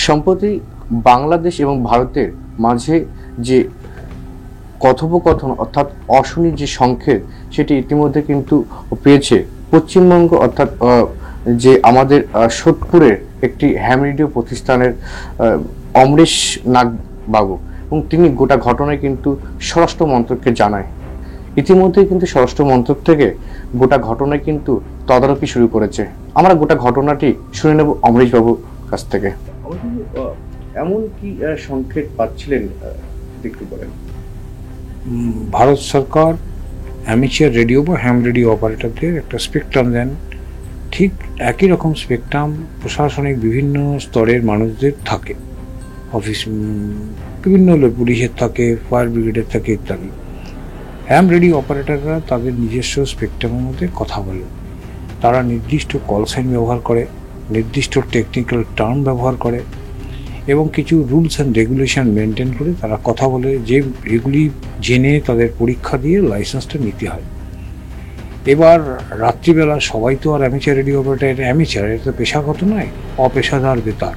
সম্প্রতি বাংলাদেশ এবং ভারতের মাঝে যে কথোপকথন অর্থাৎ অশনির যে সংকেত সেটি ইতিমধ্যে কিন্তু পেয়েছে পশ্চিমবঙ্গ অর্থাৎ যে আমাদের সোদপুরের একটি হ্যাম রেডিও প্রতিষ্ঠানের অমরেশ নাগ বাবু, এবং তিনি গোটা ঘটনায় কিন্তু স্বরাষ্ট্র মন্ত্রককে জানায়। ইতিমধ্যেই কিন্তু স্বরাষ্ট্র মন্ত্রক থেকে গোটা ঘটনায় কিন্তু তদারকি শুরু করেছে। আমরা গোটা ঘটনাটি শুনে নেব অমরেশ বাবুর কাছ থেকে। এমন কি সংকেত পাচ্ছিলেন একটু বলেন। ভারত সরকার অ্যামেচার রেডিও বা হ্যাম রেডিও অপারেটরদের একটা স্পেকট্রাম দেন, ঠিক একই রকম স্পেকট্রাম প্রশাসনিক বিভিন্ন স্তরের মানুষদের থাকে, অফিস বিভিন্ন পুলিশের থাকে, ফায়ার ব্রিগেডের থাকে ইত্যাদি। হ্যাম রেডিও অপারেটররা তাদের নিজস্ব স্পেকট্রামের মধ্যে কথা বলে, তারা নির্দিষ্ট কল সাইন ব্যবহার করে, নির্দিষ্ট টেকনিক্যাল টার্ম ব্যবহার করে এবং কিছু রুলস অ্যান্ড রেগুলেশন মেনটেন করে তারা কথা বলে, যে এগুলি জেনে তাদের পরীক্ষা দিয়ে লাইসেন্সটা নিতে হয়। এবার রাত্রিবেলা সবাই তো আর অ্যামেচার রেডিও অপারেটর অ্যামেচার, এটা তো পেশাগত নয়, অপেশাদার বেতার।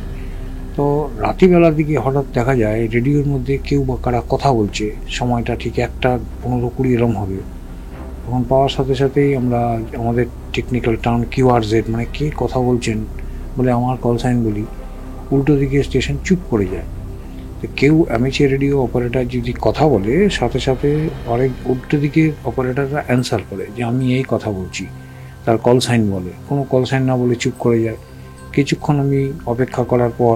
তো রাত্রিবেলার দিকে হঠাৎ দেখা যায় রেডিওর মধ্যে কেউ বা কারা কথা বলছে, সময়টা ঠিক 1:15-20 এরম হবে। তখন পাওয়ার সাথে সাথেই আমরা আমাদের টেকনিক্যাল টার্ম কিউআরজেড, মানে কে কথা বলছেন বলে আমার কল সাইন বলি, উল্টো দিকে স্টেশন চুপ করে যায়। তো কেউ অ্যামেচার রেডিও অপারেটর যদি কথা বলে, সাথে সাথে অনেক উল্টো দিকে অপারেটররা অ্যান্সার করে যে আমি এই কথা বলছি, তার কল সাইন বলে। কোনো কল সাইন না বলে চুপ করে যায়। কিছুক্ষণ আমি অপেক্ষা করার পর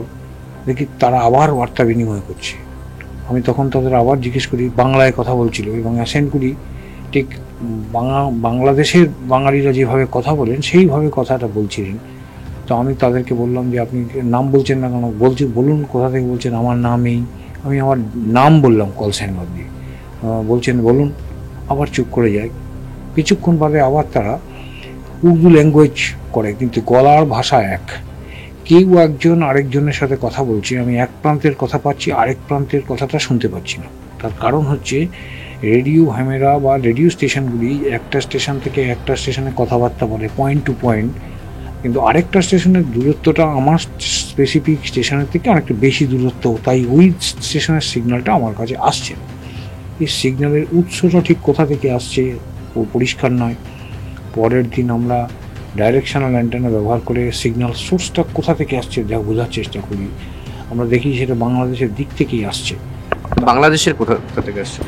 দেখি তারা আবার বার্তা বিনিময় করছে। আমি তখন তাদের আবার জিজ্ঞেস করি, বাংলায় কথা বলছিল এবং অ্যাসেন্ট করি ঠিক বাংলাদেশের বাঙালিরা যেভাবে কথা বলেন সেইভাবে কথাটা বলছিলেন। তো আমি তাদেরকে বললাম যে আপনি নাম বলছেন না কেন, বলুন কোথা থেকে বলছেন। আমার নাম এই, আমি আমার নাম বললাম কল সাইন বাদ দিয়ে। বলছেন বলুন, আবার চুপ করে যায়। কিছুক্ষণ বাদে আবার তারা উর্দু ল্যাঙ্গুয়েজ করে, কিন্তু গলার ভাষা এক। কেউ একজন আরেকজনের সাথে কথা বলছে, আমি এক প্রান্তের কথা পাচ্ছি, আরেক প্রান্তের কথাটা শুনতে পাচ্ছি না। তার কারণ হচ্ছে রেডিও হ্যামেরা বা রেডিও স্টেশনগুলি একটা স্টেশন থেকে একটা স্টেশনে কথাবার্তা বলে পয়েন্ট টু পয়েন্ট, কিন্তু আরেকটা স্টেশনের দূরত্বটা আমার স্পেসিফিক স্টেশনের থেকে অনেকটা বেশি দূরত্ব, তাই ওই স্টেশনের সিগন্যালটা আমার কাছে আসছে না। এই সিগন্যালের উৎসটা ঠিক কোথা থেকে আসছে ও পরিষ্কার নয়। পরের দিন আমরা ডাইরেকশনাল অ্যান্টেনা ব্যবহার করে সিগন্যাল সোর্সটা কোথা থেকে আসছে যা বোঝার চেষ্টা করি। আমরা দেখি সেটা বাংলাদেশের দিক থেকেই আসছে। বাংলাদেশের কোথা থেকে আসছে?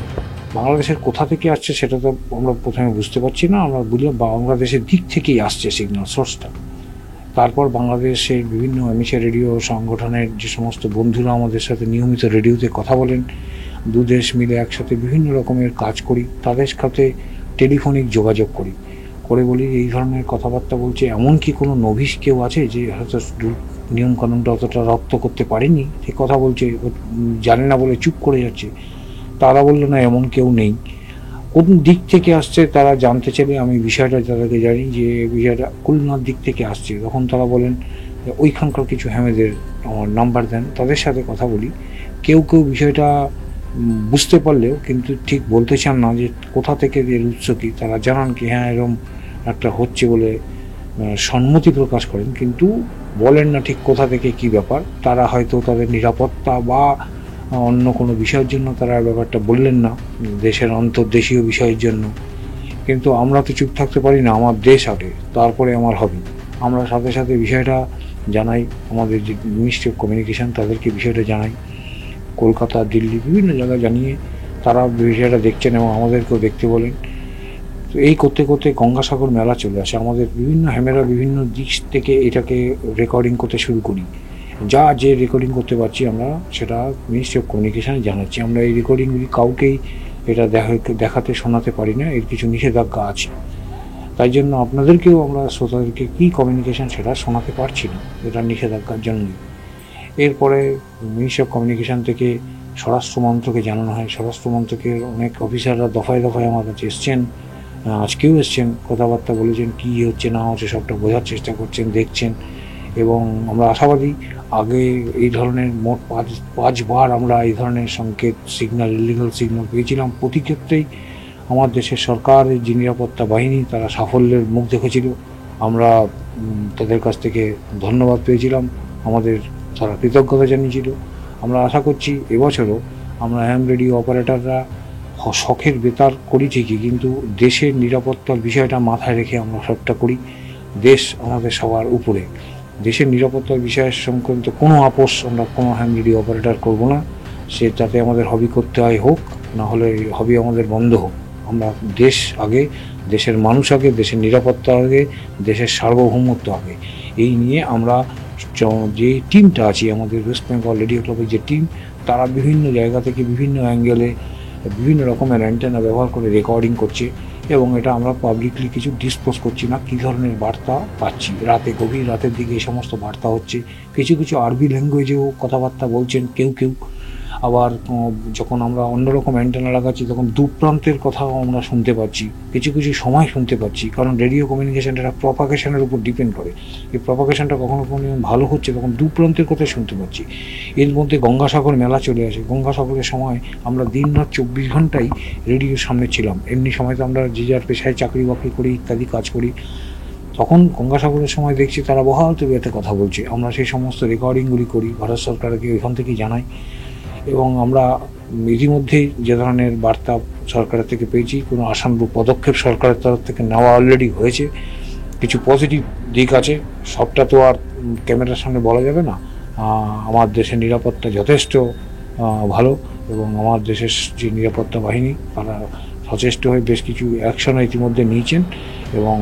বাংলাদেশের কোথা থেকে আসছে সেটা তো আমরা প্রথমে বুঝতে পারছি না, আমরা বুঝলাম বাংলাদেশের দিক থেকেই আসছে সিগন্যাল সোর্সটা। তারপর বাংলাদেশের বিভিন্ন অ্যামেচার রেডিও সংগঠনের যে সমস্ত বন্ধুরা আমাদের সাথে নিয়মিত রেডিওতে কথা বলেন, দুদেশ মিলে একসাথে বিভিন্ন রকমের কাজ করি, তাদের সাথে টেলিফোনিক যোগাযোগ করি, করে বলি এই ধরনের কথাবার্তা বলছে। এমন কি কোনো নভিস কেউ আছে যে হয়তো নিয়মকানুনটা অতটা রপ্ত করতে পারেনি, ঠিক কথা বলছে, জানে না বলে চুপ করে যাচ্ছে। তারা বললো না, এমন কেউ নেই। কোন দিক থেকে আসছে তারা জানতে চাইলে আমি বিষয়টা তাদেরকে জানি যে বিষয়টা খুলনার দিক থেকে আসছে। তখন তারা বলেন ওইখানকার কিছু হ্যামেদের আমার নাম্বার দেন, তাদের সাথে কথা বলি। কেউ কেউ বিষয়টা বুঝতে পারলেও কিন্তু ঠিক বলতে চান না যে কোথা থেকে এর উৎস কী। তারা জানান কি হ্যাঁ এরকম একটা হচ্ছে বলে সম্মতি প্রকাশ করেন, কিন্তু বলেন না ঠিক কোথা থেকে কী ব্যাপার। তারা হয়তো তাদের নিরাপত্তা বা অন্য কোনো বিষয়ের জন্য তারা ব্যাপারটা বললেন না, দেশের অন্তর্দেশীয় বিষয়ের জন্য। কিন্তু আমরা তো চুপ থাকতে পারি না, আমার দেশ আগে, তারপরে আমার হবি। আমরা সাথে সাথে বিষয়টা জানাই আমাদের যে মিনিস্ট্রি অফ কমিউনিকেশন, তাদেরকে বিষয়টা জানাই। কলকাতা, দিল্লি, বিভিন্ন জায়গায় জানিয়ে তারা বিষয়টা দেখছেন এবং আমাদেরকেও দেখতে বলেন। তো এই করতে করতে গঙ্গাসাগর মেলা চলে আসে। আমাদের বিভিন্ন হ্যামেরা বিভিন্ন দিক থেকে এটাকে রেকর্ডিং করতে শুরু করি। যে রেকর্ডিং করতে পারছি আমরা সেটা মিনিস্ট্রি অফ কমিউনিকেশানে জানাচ্ছি। আমরা এই রেকর্ডিংগুলি কাউকেই এটা দেখাতে শোনাতে পারি না, এর কিছু নিষেধাজ্ঞা আছে। তাই জন্য আপনাদেরকেও আমরা শ্রোতাদেরকে কী কমিউনিকেশান সেটা শোনাতে পারছি না, এটা নিষেধাজ্ঞার জন্যই। এরপরে মিনিস্ট্রি অফ কমিউনিকেশান থেকে স্বরাষ্ট্র মন্ত্রকে জানানো হয়। স্বরাষ্ট্র মন্ত্রকের অনেক অফিসাররা দফায় দফায় আমার কাছে এসছেন, আজকেও এসছেন, কথাবার্তা বলেছেন, কী হচ্ছে না হচ্ছে সবটা বোঝার চেষ্টা করছেন, দেখছেন। এবং আমরা আশাবাদী আগে এই ধরনের মোট পাঁচবার আমরা এই ধরনের সংকেত সিগন্যাল, ইলিগাল সিগন্যাল পেয়েছিলাম। প্রতি ক্ষেত্রেই আমার দেশের সরকারের যে নিরাপত্তা বাহিনী তারা সাফল্যের মুখ দেখেছিল। আমরা তাদের কাছ থেকে ধন্যবাদ পেয়েছিলাম। আমাদের তারা কৃতজ্ঞতা জানিয়েছিল। আমরা আশা করছি এবছরও আমরা হ্যাম রেডিও অপারেটররা শখের বেতার করি ঠিকই, কিন্তু দেশের নিরাপত্তার বিষয়টা মাথায় রেখে আমরা সবটা করি। দেশ আমাদের সবার উপরে, দেশের নিরাপত্তার বিষয়ের সংক্রান্ত কোনো আপোষ আমরা কোনো হ্যাম রেডিও অপারেটর করব না। সে তাতে আমাদের হবি করতে হয় হোক, না হলে হবি আমাদের বন্ধ হোক। আমরা দেশ আগে, দেশের মানুষ আগে, দেশের নিরাপত্তা আগে, দেশের সার্বভৌমত্ব আগে, এই নিয়ে আমরা যে টিমটা আছি, আমাদের ওয়েস্ট বেঙ্গল রেডিও ক্লাবের যে টিম, তারা বিভিন্ন জায়গা থেকে বিভিন্ন অ্যাঙ্গেলে বিভিন্ন রকমের অ্যান্টেনা ব্যবহার করে রেকর্ডিং করছে, এবং এটা আমরা পাবলিকলি কিছু ডিসক্লোজ করছি না কী ধরনের বার্তা পাচ্ছি। রাতে, গভীর রাতের দিকে এই সমস্ত বার্তা হচ্ছে। কিছু কিছু আরবি ল্যাঙ্গুয়েজেও কথাবার্তা বলছেন কেউ কেউ। আবার যখন আমরা অন্যরকম অ্যান্টেনা লাগাচ্ছি তখন দূরপ্রান্তের কথাও আমরা শুনতে পাচ্ছি, কিছু কিছু সময় শুনতে পাচ্ছি, কারণ রেডিও কমিউনিকেশনটা একটা প্রপাগেশনের উপর ডিপেন্ড করে। এই প্রপাগেশনটা কখনো কখনো ভালো হচ্ছে, তখন দূরপ্রান্তের কথা শুনতে পাচ্ছি। এর মধ্যে গঙ্গাসাগর মেলা চলে আসে। গঙ্গাসাগরের সময় আমরা দিন রাত 24 ঘন্টাই রেডিওর সামনে ছিলাম। এমনি সময় তো আমরা যে যার পেশায় চাকরি বাকরি করি, ইত্যাদি কাজ করি। তখন গঙ্গাসাগরের সময় দেখছি তারা বহাল তবিয়তে কথা বলছে। আমরা সেই সমস্ত রেকর্ডিংগুলি করি, ভারত সরকারকে ওইখান থেকেই জানাই, এবং আমরা ইতিমধ্যেই যে ধরনের বার্তা সরকারের থেকে পেয়েছি, কোনো আশানুরূপ পদক্ষেপ সরকারের তরফ থেকে নেওয়া অলরেডি হয়েছে। কিছু পজিটিভ দিক আছে, সবটা তো আর ক্যামেরার সামনে বলা যাবে না। আমার দেশের নিরাপত্তা যথেষ্ট ভালো, এবং আমার দেশের যে নিরাপত্তা বাহিনী তারা সচেষ্ট হয়ে বেশ কিছু অ্যাকশনও ইতিমধ্যে নিয়েছেন, এবং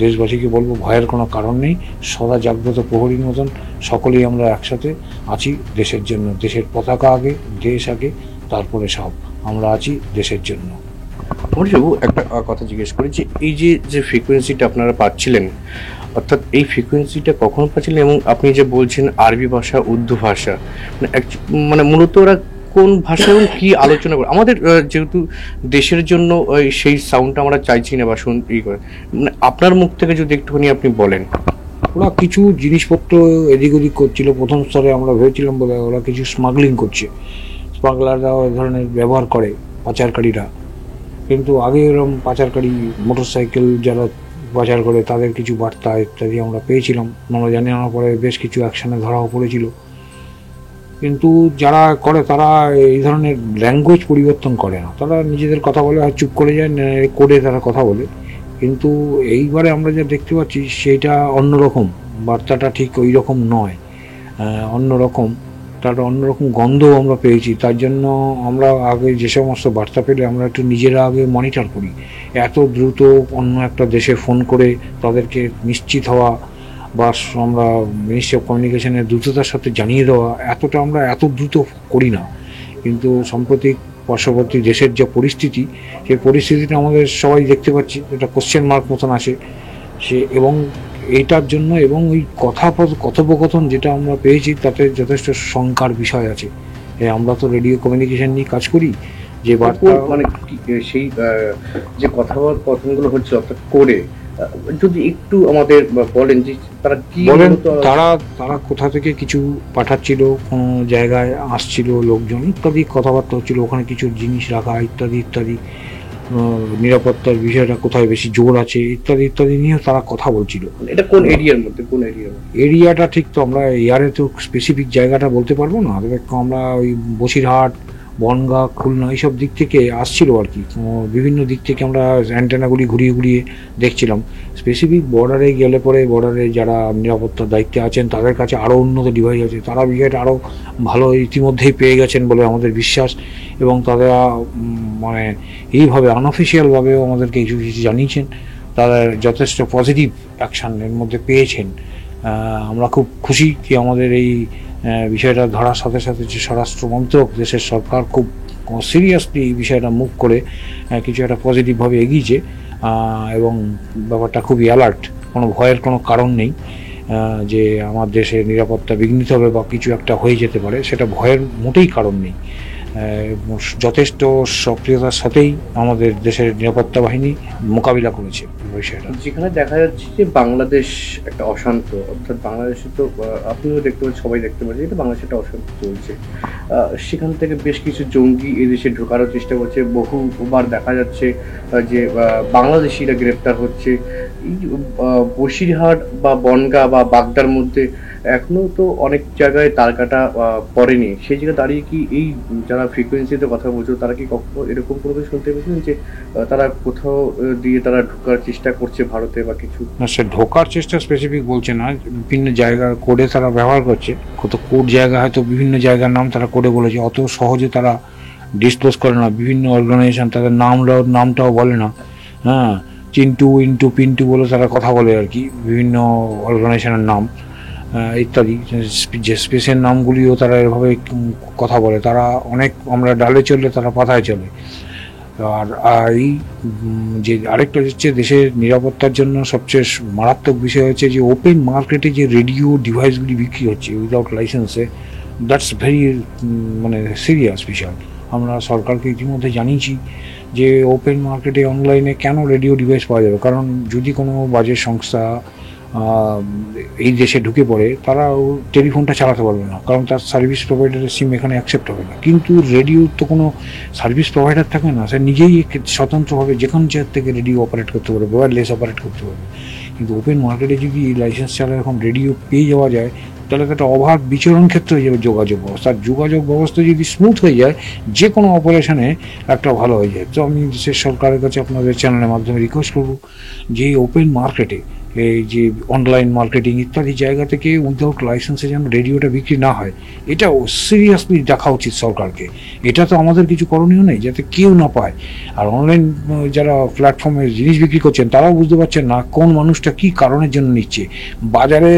দেশবাসীকে বলবো ভয়ের কোনো কারণ নেই। সদা জাগ্রত প্রহরীর মতন সকলেই আমরা একসাথে আছি দেশের জন্য। দেশের পতাকা আগে, দেশ আগে, তারপরে সব। আমরা আছি দেশের জন্য। অমরবাবু, একটা কথা জিজ্ঞেস করি, যে এই যে ফ্রিকোয়েন্সিটা আপনারা পাচ্ছিলেন, অর্থাৎ এই ফ্রিকোয়েন্সিটা কখন পাচ্ছিলেন, এবং আপনি যে বলছেন আরবি ভাষা, উর্দু ভাষা, মানে মূলত ওরা কোন ভাষা এবং কি আলোচনা করে? আমাদের যেহেতু দেশের জন্য সেই সাউন্ডটা আমরা চাইছি না বা করে, মানে আপনার মুখ থেকে যদি একটুখানি আপনি বলেন। ওরা কিছু জিনিসপত্র এদিক ওদিক করছিল। প্রথম স্তরে আমরা ভেবেছিলাম বলে ওরা কিছু স্মাগলিং করছে, স্মাগলাররা ওই ধরনের ব্যবহার করে, পাচারকারীরা। কিন্তু আগে এরকম পাচারকারী মোটরসাইকেল যারা পাচার করে তাদের কিছু বার্তা ইত্যাদি আমরা পেয়েছিলাম। আমরা জানানোর পরে বেশ কিছু অ্যাকশনে ধরাও পড়েছিল। কিন্তু যারা করে তারা এই ধরনের ল্যাঙ্গুয়েজ পরিবর্তন করে না, তারা নিজেদের কথা বলে আর চুপ করে যায়, কোডে তারা কথা বলে। কিন্তু এইবারে আমরা যা দেখতে পাচ্ছি সেইটা অন্যরকম, বার্তাটা ঠিক ওই রকম নয়, অন্যরকম। তার অন্যরকম গন্ধ আমরা পেয়েছি। তার জন্য আমরা আগে যে সমস্ত বার্তা পেলে আমরা একটু নিজেরা আগে মনিটর করি। এত দ্রুত অন্য একটা দেশে ফোন করে তাদেরকে নিশ্চিত হওয়া, বা আমরা মিনিস্ট্রি অফ কমিউনিকেশনের দ্রুততার সাথে জানিয়ে দেওয়া, আমরা এত দ্রুত করি না। কিন্তু সাম্প্রতিক পার্শ্ববর্তী দেশের যে পরিস্থিতি, সেই পরিস্থিতিটা আমাদের সবাই দেখতে পাচ্ছি, এটা কোশ্চেন মার্ক মতন আসে সে, এবং এইটার জন্য এবং ওই কথোপকথন যেটা আমরা পেয়েছি তাতে যথেষ্ট শঙ্কার বিষয় আছে। আমরা তো রেডিও কমিউনিকেশন নিয়ে কাজ করি, যে বার্তা মানে সেই যে কথাগুলো হচ্ছে অর্থাৎ করে, যদি একটু আমাদের বলেন যে তারা কি বলেন, তারা কোথা থেকে কিছু পাঠাচ্ছিল, কোনো জায়গায় আসছিল লোকজন, ইত্যাদি কথাবার্তা হচ্ছিল, ওখানে কিছু জিনিস রাখা ইত্যাদি ইত্যাদি, নিরাপত্তার বিষয়টা কোথায় বেশি জোর আছে ইত্যাদি ইত্যাদি নিয়ে তারা কথা বলছিল। এটা কোন এরিয়ার মধ্যে, এরিয়াটা ঠিক তো আমরা এয়ারে তো স্পেসিফিক জায়গাটা বলতে পারবো না। আমরা ওই বসিরহাট, বনগাঁ, খুলনা এইসব দিক থেকে আসছিল আর কি। বিভিন্ন দিক থেকে আমরা অ্যান্টেনাগুলি ঘুরিয়ে ঘুরিয়ে দেখছিলাম। স্পেসিফিক বর্ডারে গেলে পরে বর্ডারে যারা নিরাপত্তার দায়িত্বে আছেন তাদের কাছে আরও উন্নত ডিভাইস আছে, তারা বিষয়টা আরও ভালো ইতিমধ্যেই পেয়ে গেছেন বলে আমাদের বিশ্বাস, এবং তারা মানে এইভাবে আনঅফিসিয়ালভাবেও আমাদেরকে কিছু কিছু জানিয়েছেন। তারা যথেষ্ট পজিটিভ অ্যাকশান এর মধ্যে পেয়েছেন। আমরা খুব খুশি কি আমাদের এই বিষয়টা ধরার সাথে সাথে যে স্বরাষ্ট্র মন্ত্রক, দেশের সরকার খুব সিরিয়াসলি এই বিষয়টা মুভ করে কিছু একটা পজিটিভভাবে এগিয়েছে, এবং ব্যাপারটা খুবই অ্যালার্ট। কোনো ভয়ের কোনো কারণ নেই যে আমার দেশের নিরাপত্তা বিঘ্নিত হবে বা কিছু একটা হয়ে যেতে পারে, সেটা ভয়ের মোটেই কারণ নেই। যথেষ্ট সক্রিয়তার সাথেই আমাদের দেশের নিরাপত্তা বাহিনী মোকাবিলা করেছে বিষয়টা। যেখানে দেখা যাচ্ছে যে বাংলাদেশ একটা অশান্ত, অর্থাৎ বাংলাদেশে তো আপনিও দেখতে পাচ্ছেন, সবাই দেখতে পাচ্ছে এটা বাংলাদেশে একটা অশান্ত চলছে। সেখান থেকে বেশ কিছু জঙ্গি এদেশে ঢোকারও চেষ্টা করছে, বহুবার দেখা যাচ্ছে যে বাংলাদেশিরা গ্রেপ্তার হচ্ছে। এই বসিরহাট বা বনগাঁ বা বাগদার মধ্যে এখনো তো অনেক জায়গায় তার কাটা পড়েনি। সেই জায়গায় দাঁড়িয়ে কি এই যারা ফ্রিকোয়েন্সিতে কথা বলছো তারা কি কখনো এরকম কোনো কিছু শুনতে পেয়েছেন যে তারা কোথাও দিয়ে তারা ঢোকার চেষ্টা করছে ভারতে বা কিছু? না, সে ঢোকার চেষ্টা স্পেসিফিক বলছে না, বিভিন্ন জায়গার কোডে তারা ব্যবহার করছে। কত কোড জায়গা হয়তো বিভিন্ন জায়গার নাম তারা কোডে বলেছে, অত সহজে তারা ডিসক্লোজ করে না। বিভিন্ন অর্গানাইজেশন তাদের নামটাও বলে না। হ্যাঁ, চিন্টু ইন্টু পিন্টু বলে তারা কথা বলে আর কি, বিভিন্ন অর্গানাইজেশনের নাম ইত্যাদি। যে স্পেসের নামগুলিও তারা এভাবে কথা বলে। তারা অনেক, আমরা ডালে চললে তারা পাতায় চলে। আর এই যে আরেকটা হচ্ছে দেশের নিরাপত্তার জন্য সবচেয়ে মারাত্মক বিষয় হচ্ছে যে ওপেন মার্কেটে যে রেডিও ডিভাইসগুলি বিক্রি হচ্ছে উইদাউট লাইসেন্সে, দ্যাটস ভেরি মানে সিরিয়াস বিষয়। আমরা সরকারকে ইতিমধ্যে জানিয়েছি যে ওপেন মার্কেটে অনলাইনে কেন রেডিও ডিভাইস পাওয়া যাবে, কারণ যদি কোনো বাজে সংস্থা এই দেশে ঢুকে পড়ে তারা টেলিফোনটা চালাতে পারবে না, কারণ তার সার্ভিস প্রোভাইডারের সিম এখানে অ্যাকসেপ্ট হবে না। কিন্তু রেডিওর তো কোনো সার্ভিস প্রোভাইডার থাকে না, সে নিজেই স্বতন্ত্রভাবে যে কোনো জায়গা থেকে রেডিও অপারেট করতে পারবে, ওয়্যারলেস অপারেট করতে পারবে। কিন্তু ওপেন মার্কেটে যদি লাইসেন্স ছাড়া এরকম রেডিও পেয়ে যাওয়া যায়, তাহলে একটা অবাধ বিচরণ ক্ষেত্র হয়ে যাবে যোগাযোগ ব্যবস্থা। আর যোগাযোগ ব্যবস্থা যদি স্মুথ হয়ে যায়, যে কোনো অপারেশনে একটা ভালো হয়ে যায়। তো আমি দেশের সরকারের কাছে আপনাদের চ্যানেলের মাধ্যমে রিকোয়েস্ট করব যে ওপেন মার্কেটে এই যে অনলাইন মার্কেটিং ইত্যাদি জায়গা থেকে উইদাউট লাইসেন্সে যেন রেডিওটা বিক্রি না হয়, এটাও সিরিয়াসলি দেখা উচিত সরকারকে। এটা তো আমাদের কিছু করণীয় নেই যাতে কেউ না পায়। আর অনলাইন যারা প্ল্যাটফর্মে জিনিস বিক্রি করছেন তারাও বুঝতে পারছেন না কোন মানুষটা কী কারণের জন্য নিচ্ছে। বাজারে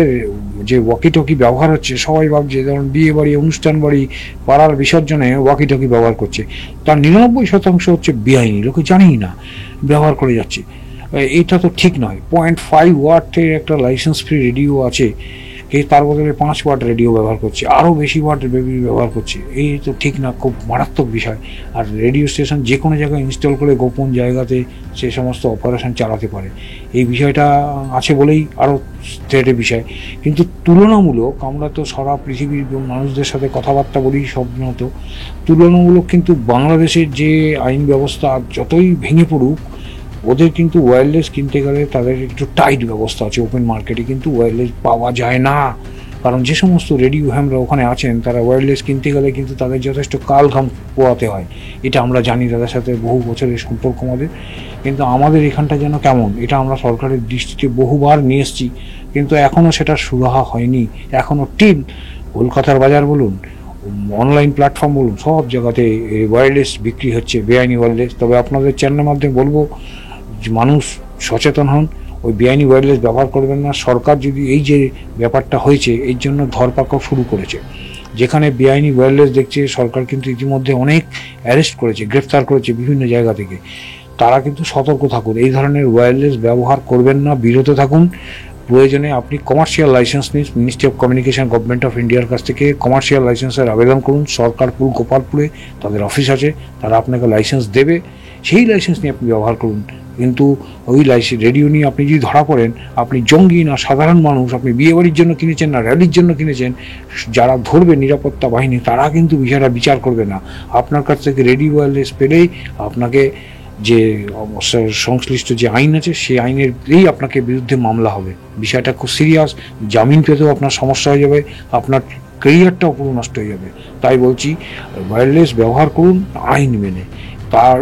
যে ওয়াকি টকি ব্যবহার হচ্ছে, সবাই ভাবছে যেমন বিয়ে বাড়ি, অনুষ্ঠান বাড়ি, পাড়ার বিসর্জনে ওয়াকি টকি ব্যবহার করছে, তার 99% হচ্ছে বেআইনি, লোকে জানেই না, ব্যবহার করে যাচ্ছে। এটা তো ঠিক নয়। 0.5 ওয়াটের একটা লাইসেন্স ফ্রি রেডিও আছে, তার বদলে 5 ওয়াট রেডিও ব্যবহার করছে, আরও বেশি ওয়াট ব্যবহার করছে। এই তো ঠিক না, খুব মারাত্মক বিষয়। আর রেডিও স্টেশন যে কোনো জায়গায় ইনস্টল করে গোপন জায়গাতে সে সমস্ত অপারেশন চালাতে পারে, এই বিষয়টা আছে বলেই আরও থ্রেটের বিষয়। কিন্তু তুলনামূলক, আমরা তো সারা পৃথিবীর মানুষদের সাথে কথাবার্তা বলি সাধারণত, তুলনামূলক কিন্তু বাংলাদেশের যে আইন ব্যবস্থা যতই ভেঙে পড়ুক, ওদের কিন্তু ওয়্যারলেস কিনতে গেলে তাদের একটু টাইট ব্যবস্থা আছে। ওপেন মার্কেটে কিন্তু ওয়্যারলেস পাওয়া যায় না, কারণ যে সমস্ত রেডিও হ্যামরা ওখানে আছেন তারা ওয়্যারলেস কিনতে গেলে কিন্তু তাদের যথেষ্ট কালঘাম পোয়াতে হয়। এটা আমরা জানি, তাদের সাথে বহু বছরের সম্পর্ক আমাদের। কিন্তু আমাদের এখানটা যেন কেমন, এটা আমরা সরকারের দৃষ্টিতে বহুবার নিয়ে এসেছি, কিন্তু এখনও সেটা সুরাহা হয়নি। এখনও টিল কলকাতার বাজার বলুন, অনলাইন প্ল্যাটফর্ম বলুন, সব জায়গাতে ওয়্যারলেস বিক্রি হচ্ছে, বেআইনি ওয়্যারলেস। তবে আপনাদের চ্যানেলের মাধ্যমে বলবো মানুষ সচেতন হন, ওই বেআইনি ওয়্যারলেস ব্যবহার করবেন না। সরকার যদি এই যে ব্যাপারটা হয়েছে এর জন্য ধরপাকড় শুরু করেছে, যেখানে বেআইনি ওয়্যারলেস দেখছে সরকার কিন্তু ইতিমধ্যে অনেক অ্যারেস্ট করেছে, গ্রেফতার করেছে বিভিন্ন জায়গা থেকে। তারা কিন্তু সতর্ক থাকুন, এই ধরনের ওয়্যারলেস ব্যবহার করবেন না, বিরত থাকুন। প্রয়োজনে আপনি কমার্শিয়াল লাইসেন্স নিন, ministry of communication government of ইন্ডিয়ার কাছ থেকে কমার্শিয়াল লাইসেন্সের আবেদন করুন। সরকারপুর গোপালপুরে তাদের অফিস আছে, তারা আপনাকে লাইসেন্স দেবে, সেই লাইসেন্স নিয়ে আপনি ব্যবহার করুন। কিন্তু ওই রেডিও নিয়ে আপনি যদি ধরা পড়েন, আপনি জঙ্গি না সাধারণ মানুষ, আপনি বিয়েবাড়ির জন্য কিনেছেন না র্যালির জন্য কিনেছেন, যারা ধরবে নিরাপত্তা বাহিনী তারা কিন্তু বিষয়টা বিচার করবে না। আপনার কাছ থেকে রেডিও ওয়্যারলেস পেলেই আপনাকে যে সংশ্লিষ্ট যে আইন আছে সেই আইনেরই আপনাকে বিরুদ্ধে মামলা হবে। বিষয়টা খুব সিরিয়াস, জামিন পেতেও আপনার সমস্যা হয়ে যাবে, আপনার ক্যারিয়ারটাও পুরো নষ্ট হয়ে যাবে। তাই বলছি ওয়্যারলেস ব্যবহার করুন আইন মেনে।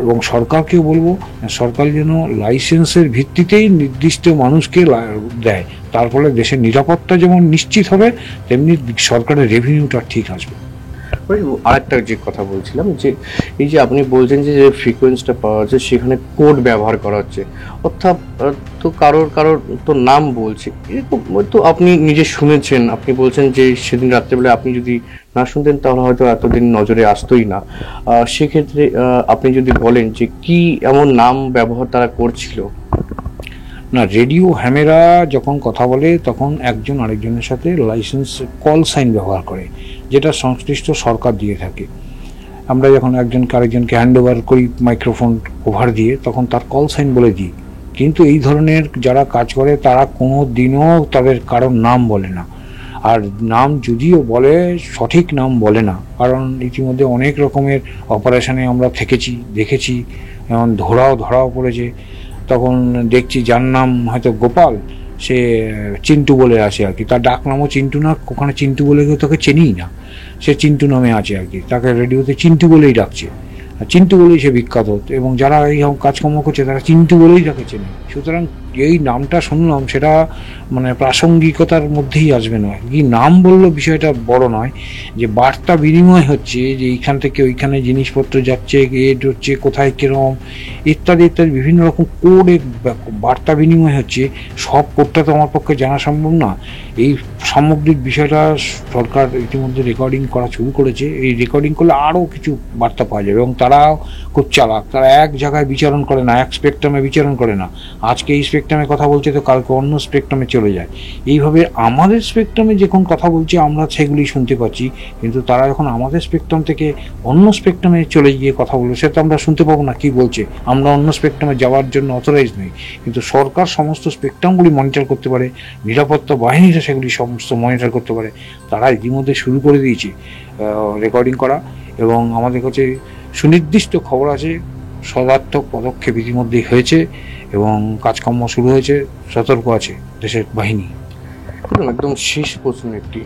এবং সরকারকেও বলবো সরকার যেন লাইসেন্সের ভিত্তিতেই নির্দিষ্ট মানুষকে দেয়, তার ফলে দেশের নিরাপত্তা যেমন নিশ্চিত হবে, তেমনি সরকারের রেভিনিউটা ঠিক আসবে। আরেকটা যে কথা বলছিলাম, যে এই যে আপনি বলছেন যে ফ্রিকোয়েন্সিটা পাওয়া যাচ্ছে সেখানে কোড ব্যবহার করা হচ্ছে, অর্থাৎ তো কারোর তো নাম বলছে, এরকম তো আপনি নিজে শুনেছেন। আপনি বলছেন যে সেদিন রাত্রেবেলা আপনি যদি না শুনতেন তাহলে হয়তো এতদিন নজরে আসতোই না। সেক্ষেত্রে আপনি যদি বলেন যে কি এমন নাম ব্যবহার তারা করছিল? না, রেডিও হ্যামেরা যখন কথা বলে তখন একজন আরেকজনের সাথে লাইসেন্স কল সাইন ব্যবহার করে, যেটা সংশ্লিষ্ট সরকার দিয়ে থাকে। আমরা যখন একজনকে আরেকজনকে হ্যান্ড ওভার করি মাইক্রোফোন ওভার দিয়ে, তখন তার কল সাইন বলে দিই। কিন্তু এই ধরনের যারা কাজ করে তারা কোনো দিনও তাদের কারোর নাম বলে না, আর নাম যদিও বলে সঠিক নাম বলে না, কারণ ইতিমধ্যে অনেক রকমের অপারেশনে আমরা থেকেছি, দেখেছি, যেমন ধরাও পড়েছে। তখন দেখছি যার নাম হয়তো গোপাল, সে চিন্টু বলে আছে আর কি, তার ডাক নামও চিন্টু না, ওখানে চিন্টু বলে কেউ তাকে চেনেই না, সে চিন্টু নামে আছে আর কি, তাকে রেডিওতে চিন্টু বলেই ডাকছে, আর চিন্টু বলেই সে বিখ্যাত। এবং যারা এই কাজকর্ম করছে তারা চিন্টু বলেই তাকে চেনে। সুতরাং এই নামটা শুনলাম, সেটা মানে প্রাসঙ্গিকতার মধ্যেই আসবে না, কি নাম বললো বিষয়টা বড় নয়, যে বার্তা বিনিময় হচ্ছে, যে এইখান থেকে ওইখানে জিনিসপত্র যাচ্ছে, এড হচ্ছে, কোথায় কীরকম ইত্যাদি ইত্যাদি বিভিন্ন রকম কোডে বার্তা বিনিময় হচ্ছে, সব কোডটা তো আমার পক্ষে জানা সম্ভব না। এই সামগ্রিক বিষয়টা সরকার ইতিমধ্যে রেকর্ডিং করা শুরু করেছে, এই রেকর্ডিং করলে আরও কিছু বার্তা পাওয়া যাবে। এবং তারাও খুব চালাক, তারা এক জায়গায় বিচারণ করে না, এক স্পেকট্রামে বিচারণ করে না, আজকে এই স্পেকট্রামে কথা বলছে তো কালকে অন্য স্পেকট্রামে চলে যায়। এইভাবে আমাদের স্পেকট্রামে যখন কথা বলছে আমরা সেগুলি শুনতে পাচ্ছি, কিন্তু তারা যখন আমাদের স্পেকট্রাম থেকে অন্য স্পেকট্রামে চলে গিয়ে কথা বলবে, সেটা আমরা শুনতে পাবো না কি বলছে, আমরা অন্য স্পেকট্রামে যাওয়ার জন্য অথরাইজ নই। কিন্তু সরকার সমস্ত স্পেকট্রামগুলি মনিটর করতে পারে, নিরাপত্তা বাহিনীরা সেগুলি সমস্ত মনিটর করতে পারে। তারা ইতিমধ্যে শুরু করে দিয়েছে রেকর্ডিং করা, এবং আমাদের কাছে সুনির্দিষ্ট খবর আছে, সদার্থক পদক্ষেপ ইতিমধ্যেই হয়েছে এবং কাজকর্ম শুরু হয়েছে, সতর্ক আছে দেশের বাহিনী। একদম শেষ প্রশ্ন একটি,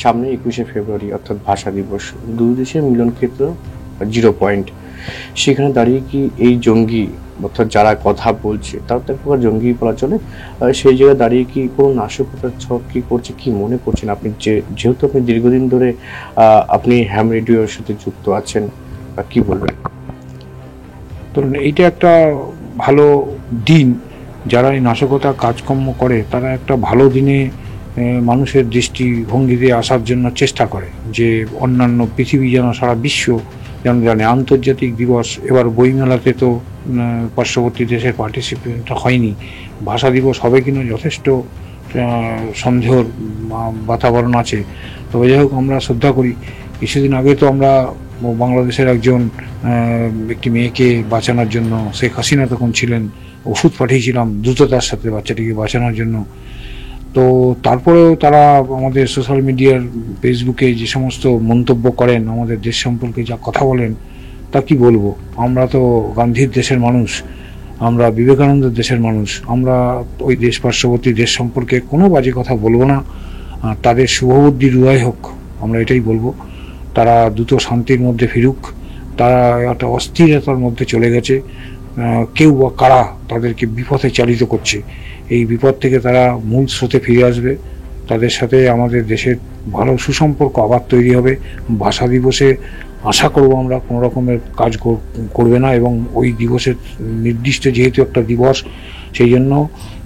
সামনে 21শে ফেব্রুয়ারি অর্থাৎ ভাষা দিবস, দুই দেশের মিলন ক্ষেত্র 0 পয়েন্ট, সেখানে দাঁড়িয়ে কি এই জঙ্গি অর্থাৎ যারা কথা বলছে তার তো একপ্রকার জঙ্গি বলা চলে, সেই জায়গায় দাঁড়িয়ে কি কোনো নাশকতার ছক কি করছে, কি মনে করছেন আপনি? যেহেতু আপনি দীর্ঘদিন ধরে আপনি হ্যাম রেডিওর সাথে যুক্ত আছেন, কি বলবেন? ধরুন এইটা একটা ভালো দিন, যারা এই নাশকতা কাজকর্ম করে তারা একটা ভালো দিনে মানুষের দৃষ্টিভঙ্গিতে আসার জন্য চেষ্টা করে, যে অন্যান্য পৃথিবী যেন, সারা বিশ্ব যেন জানে। আন্তর্জাতিক দিবস, এবার বইমেলাতে তো পার্শ্ববর্তী দেশের পার্টিসিপেন্ট হয়নি, ভাষা দিবস হবে কিনা যথেষ্ট সন্দেহর বাতাবরণ আছে। তবে যাই হোক, আমরা শ্রদ্ধা করি। কিছুদিন আগে তো আমরা বাংলাদেশের একটি মেয়েকে বাঁচানোর জন্য, শেখ হাসিনা তখন ছিলেন, ওষুধ পাঠিয়েছিলাম দ্রুততার সাথে বাচ্চাটিকে বাঁচানোর জন্য। তো তারপরেও তারা আমাদের সোশ্যাল মিডিয়ার ফেসবুকে যে সমস্ত মন্তব্য করেন, আমাদের দেশ সম্পর্কে যা কথা বলেন, তা কি বলবো। আমরা তো গান্ধীর দেশের মানুষ, আমরা বিবেকানন্দের দেশের মানুষ, আমরা ওই দেশ পার্শ্ববর্তী দেশ সম্পর্কে কোনো বাজে কথা বলবো না। তাদের শুভবুদ্ধি উদয় হোক, আমরা এটাই বলবো। তারা দ্রুত শান্তির মধ্যে ফিরুক। তারা একটা অস্থিরতার মধ্যে চলে গেছে, কেউ বা কারা তাদেরকে বিপথে চালিত করছে। এই বিপদ থেকে তারা মূল স্রোতে ফিরে আসবে, তাদের সাথে আমাদের দেশের ভালো সুসম্পর্ক আবার তৈরি হবে। ভাষা দিবসে আশা করব আমরা কোনো রকমের কাজ করবে না, এবং ওই দিবসের নির্দিষ্ট যেহেতু একটা দিবস, সেই জন্য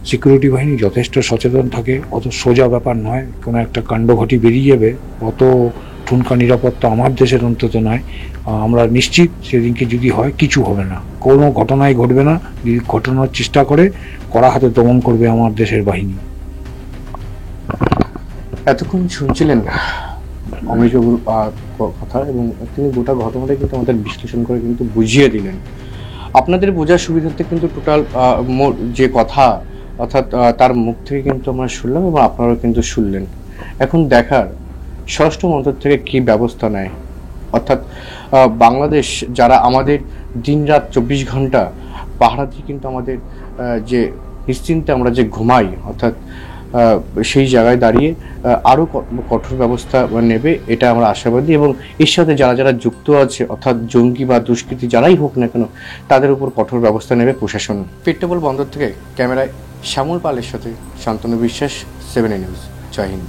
সিকিউরিটি বাহিনী যথেষ্ট সচেতন থাকে। অত সোজা ব্যাপার নয়, কোনো একটা কাণ্ড ঘটি বেরিয়ে যাবে, অত ঠুনকা নিরাপত্তা আমার দেশের অন্তত নয়। আমরা নিশ্চিত সেদিনকে যদি হয় কিছু হবে না, কোনো ঘটনাই ঘটবে না। যদি ঘটনার চেষ্টা করে, কড়া হাতে দমন করবে আমার দেশের বাহিনী। এতক্ষণ শুনছিলেন অমিতবাবুর কথা, এবং তিনি গোটা ঘটনাটা কিন্তু আমাদের বিশ্লেষণ করে কিন্তু বুঝিয়ে দিলেন। আপনাদের বোঝার সুবিধার্থে কিন্তু টোটাল যে কথা অর্থাৎ তার মুখ থেকে কিন্তু আমরা শুনলাম, এবং আপনারাও কিন্তু শুনলেন। এখন দেখার স্বরাষ্ট্র মন্ত্রক থেকে কি ব্যবস্থা নেয়, অর্থাৎ বাংলাদেশ যারা আমাদের দিনরাত 24 ঘন্টা পাহারা দিয়ে কিন্তু আমাদের যে নিশ্চিন্তে আমরা যে ঘুমাই, অর্থাৎ সেই জায়গায় দাঁড়িয়ে আরও কঠোর ব্যবস্থা নেবে, এটা আমরা আশাবাদী। এবং এর সাথে যারা যারা যুক্ত আছে, অর্থাৎ জঙ্গি বা দুষ্কৃতী যারাই হোক না কেন, তাদের উপর কঠোর ব্যবস্থা নেবে প্রশাসন। পেট্রোপোল বন্দর থেকে ক্যামেরায় শ্যামল পালের সাথে শান্তনু বিশ্বাস, 7 নিউজ। জয় হিন্দ।